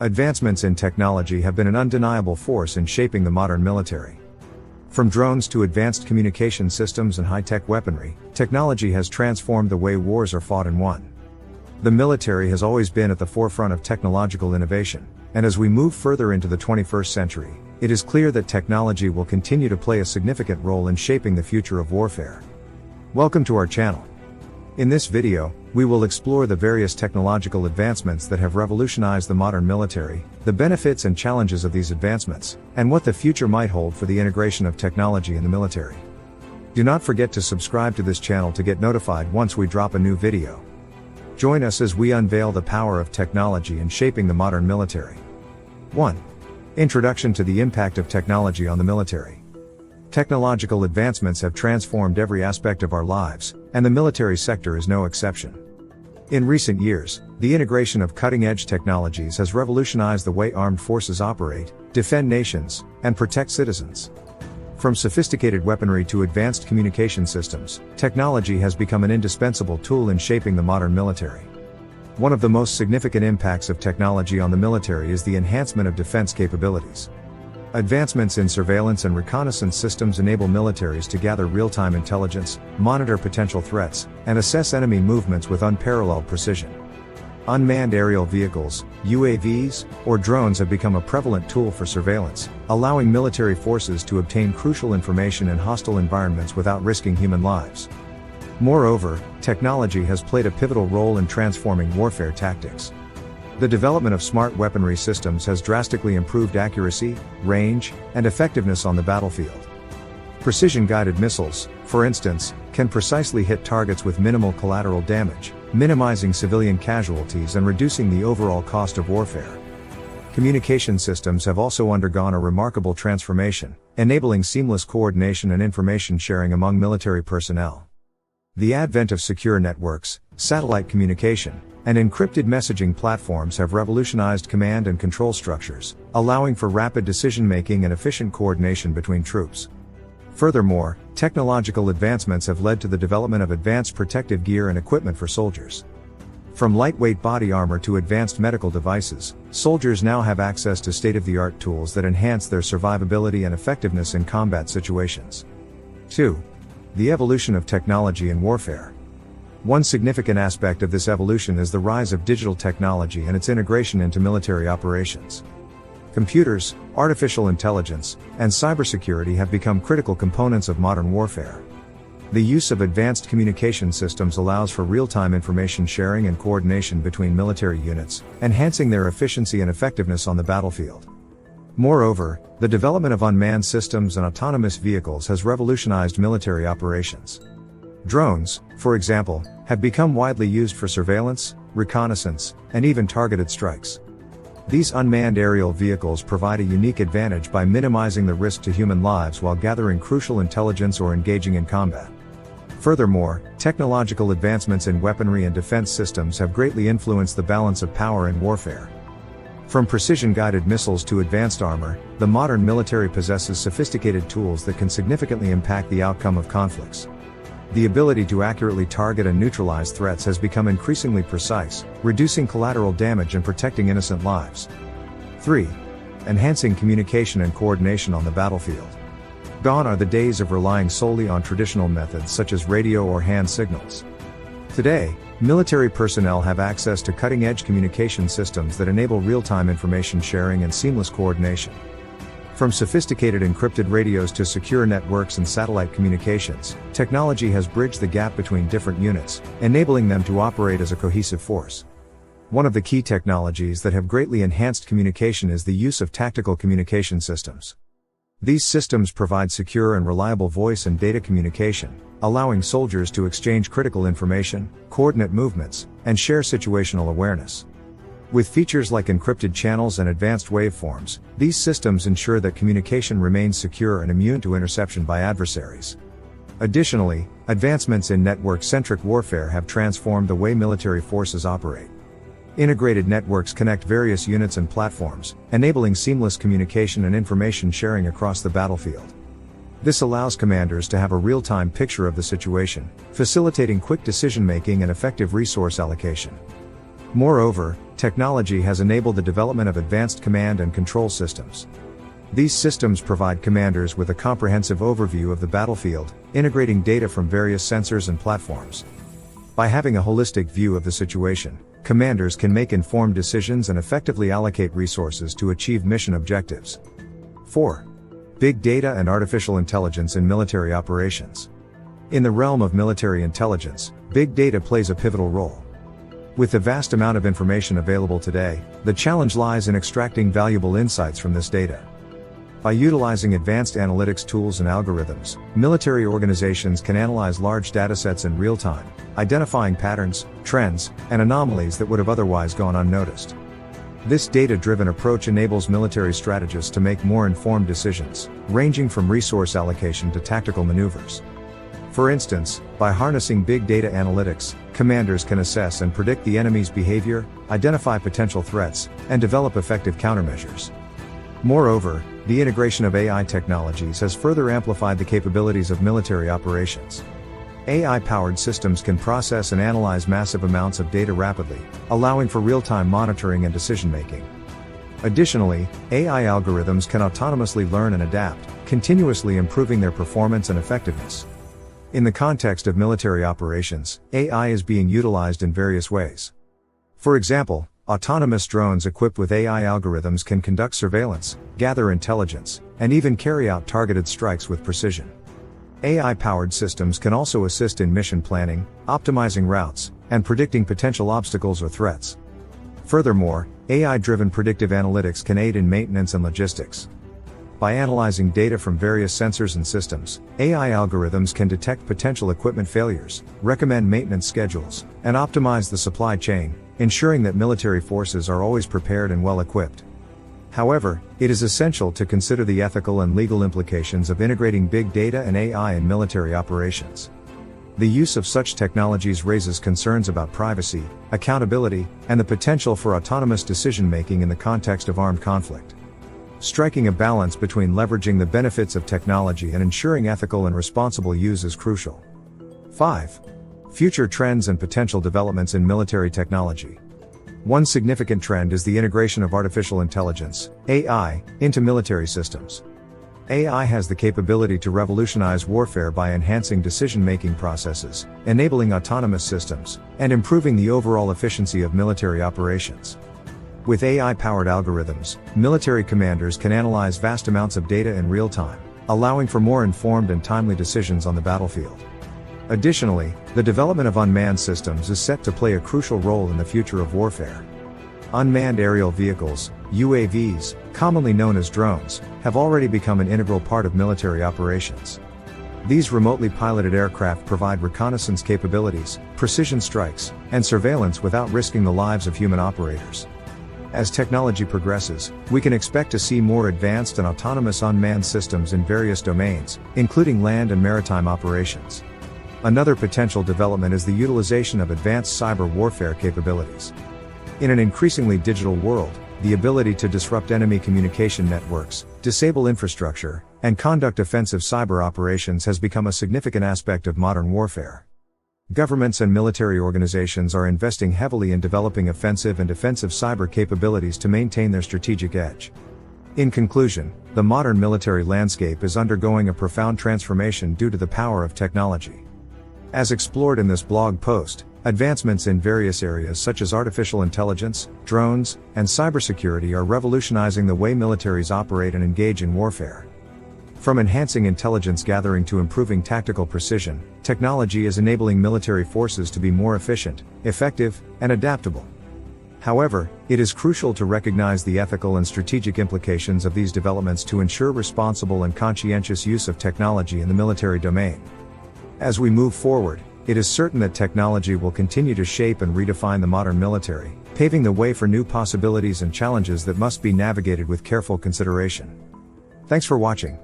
Advancements in technology have been an undeniable force in shaping the modern military. From drones to advanced communication systems and high-tech weaponry, technology has transformed the way wars are fought and won. The military has always been at the forefront of technological innovation, and as we move further into the 21st century, it is clear that technology will continue to play a significant role in shaping the future of warfare. Welcome to our channel. In this video, we will explore the various technological advancements that have revolutionized the modern military, the benefits and challenges of these advancements, and what the future might hold for the integration of technology in the military. Do not forget to subscribe to this channel to get notified once we drop a new video. Join us as we unveil the power of technology in shaping the modern military. 1. Introduction to the impact of technology on the military. Technological advancements have transformed every aspect of our lives, and the military sector is no exception. In recent years, the integration of cutting-edge technologies has revolutionized the way armed forces operate, defend nations, and protect citizens. From sophisticated weaponry to advanced communication systems, technology has become an indispensable tool in shaping the modern military. One of the most significant impacts of technology on the military is the enhancement of defense capabilities. Advancements in surveillance and reconnaissance systems enable militaries to gather real-time intelligence, monitor potential threats, and assess enemy movements with unparalleled precision. Unmanned aerial vehicles, UAVs, or drones have become a prevalent tool for surveillance, allowing military forces to obtain crucial information in hostile environments without risking human lives. Moreover, technology has played a pivotal role in transforming warfare tactics. The development of smart weaponry systems has drastically improved accuracy, range, and effectiveness on the battlefield. Precision-guided missiles, for instance, can precisely hit targets with minimal collateral damage, minimizing civilian casualties and reducing the overall cost of warfare. Communication systems have also undergone a remarkable transformation, enabling seamless coordination and information sharing among military personnel. The advent of secure networks, satellite communication, and encrypted messaging platforms have revolutionized command and control structures, allowing for rapid decision-making and efficient coordination between troops. Furthermore, technological advancements have led to the development of advanced protective gear and equipment for soldiers. From lightweight body armor to advanced medical devices, soldiers now have access to state-of-the-art tools that enhance their survivability and effectiveness in combat situations. 2. The evolution of technology in warfare. One significant aspect of this evolution is the rise of digital technology and its integration into military operations. Computers, artificial intelligence, and cybersecurity have become critical components of modern warfare. The use of advanced communication systems allows for real-time information sharing and coordination between military units, enhancing their efficiency and effectiveness on the battlefield. Moreover, the development of unmanned systems and autonomous vehicles has revolutionized military operations. Drones, for example, have become widely used for surveillance, reconnaissance, and even targeted strikes. These unmanned aerial vehicles provide a unique advantage by minimizing the risk to human lives while gathering crucial intelligence or engaging in combat. Furthermore, technological advancements in weaponry and defense systems have greatly influenced the balance of power in warfare. From precision-guided missiles to advanced armor, the modern military possesses sophisticated tools that can significantly impact the outcome of conflicts. The ability to accurately target and neutralize threats has become increasingly precise, reducing collateral damage and protecting innocent lives. 3. Enhancing communication and coordination on the battlefield. Gone are the days of relying solely on traditional methods such as radio or hand signals. Today, military personnel have access to cutting-edge communication systems that enable real-time information sharing and seamless coordination. From sophisticated encrypted radios to secure networks and satellite communications, technology has bridged the gap between different units, enabling them to operate as a cohesive force. One of the key technologies that have greatly enhanced communication is the use of tactical communication systems. These systems provide secure and reliable voice and data communication, allowing soldiers to exchange critical information, coordinate movements, and share situational awareness. With features like encrypted channels and advanced waveforms, these systems ensure that communication remains secure and immune to interception by adversaries. Additionally, advancements in network-centric warfare have transformed the way military forces operate. Integrated networks connect various units and platforms, enabling seamless communication and information sharing across the battlefield. This allows commanders to have a real-time picture of the situation, facilitating quick decision-making and effective resource allocation. Moreover, technology has enabled the development of advanced command and control systems. These systems provide commanders with a comprehensive overview of the battlefield, integrating data from various sensors and platforms. By having a holistic view of the situation, commanders can make informed decisions and effectively allocate resources to achieve mission objectives. 4. Big data and artificial intelligence in military operations. In the realm of military intelligence, big data plays a pivotal role. With the vast amount of information available today, the challenge lies in extracting valuable insights from this data. By utilizing advanced analytics tools and algorithms, military organizations can analyze large datasets in real time, identifying patterns, trends, and anomalies that would have otherwise gone unnoticed. This data-driven approach enables military strategists to make more informed decisions, ranging from resource allocation to tactical maneuvers. For instance, by harnessing big data analytics, commanders can assess and predict the enemy's behavior, identify potential threats, and develop effective countermeasures. Moreover, the integration of AI technologies has further amplified the capabilities of military operations. AI-powered systems can process and analyze massive amounts of data rapidly, allowing for real-time monitoring and decision-making. Additionally, AI algorithms can autonomously learn and adapt, continuously improving their performance and effectiveness. In the context of military operations, AI is being utilized in various ways. For example, autonomous drones equipped with AI algorithms can conduct surveillance, gather intelligence, and even carry out targeted strikes with precision. AI-powered systems can also assist in mission planning, optimizing routes, and predicting potential obstacles or threats. Furthermore, AI-driven predictive analytics can aid in maintenance and logistics. By analyzing data from various sensors and systems, AI algorithms can detect potential equipment failures, recommend maintenance schedules, and optimize the supply chain, ensuring that military forces are always prepared and well equipped. However, it is essential to consider the ethical and legal implications of integrating big data and AI in military operations. The use of such technologies raises concerns about privacy, accountability, and the potential for autonomous decision-making in the context of armed conflict. Striking a balance between leveraging the benefits of technology and ensuring ethical and responsible use is crucial. 5. Future trends and potential developments in military technology. One significant trend is the integration of artificial intelligence, AI, into military systems. AI has the capability to revolutionize warfare by enhancing decision-making processes, enabling autonomous systems, and improving the overall efficiency of military operations. With AI-powered algorithms, military commanders can analyze vast amounts of data in real time, allowing for more informed and timely decisions on the battlefield. Additionally, the development of unmanned systems is set to play a crucial role in the future of warfare. Unmanned aerial vehicles, UAVs, commonly known as drones, have already become an integral part of military operations. These remotely piloted aircraft provide reconnaissance capabilities, precision strikes, and surveillance without risking the lives of human operators. As technology progresses, we can expect to see more advanced and autonomous unmanned systems in various domains, including land and maritime operations. Another potential development is the utilization of advanced cyber warfare capabilities. In an increasingly digital world, the ability to disrupt enemy communication networks, disable infrastructure, and conduct offensive cyber operations has become a significant aspect of modern warfare. Governments and military organizations are investing heavily in developing offensive and defensive cyber capabilities to maintain their strategic edge. In conclusion, the modern military landscape is undergoing a profound transformation due to the power of technology. As explored in this blog post, advancements in various areas such as artificial intelligence, drones, and cybersecurity are revolutionizing the way militaries operate and engage in warfare. From enhancing intelligence gathering to improving tactical precision, technology is enabling military forces to be more efficient, effective, and adaptable. However, it is crucial to recognize the ethical and strategic implications of these developments to ensure responsible and conscientious use of technology in the military domain. As we move forward, it is certain that technology will continue to shape and redefine the modern military, paving the way for new possibilities and challenges that must be navigated with careful consideration. Thanks for watching.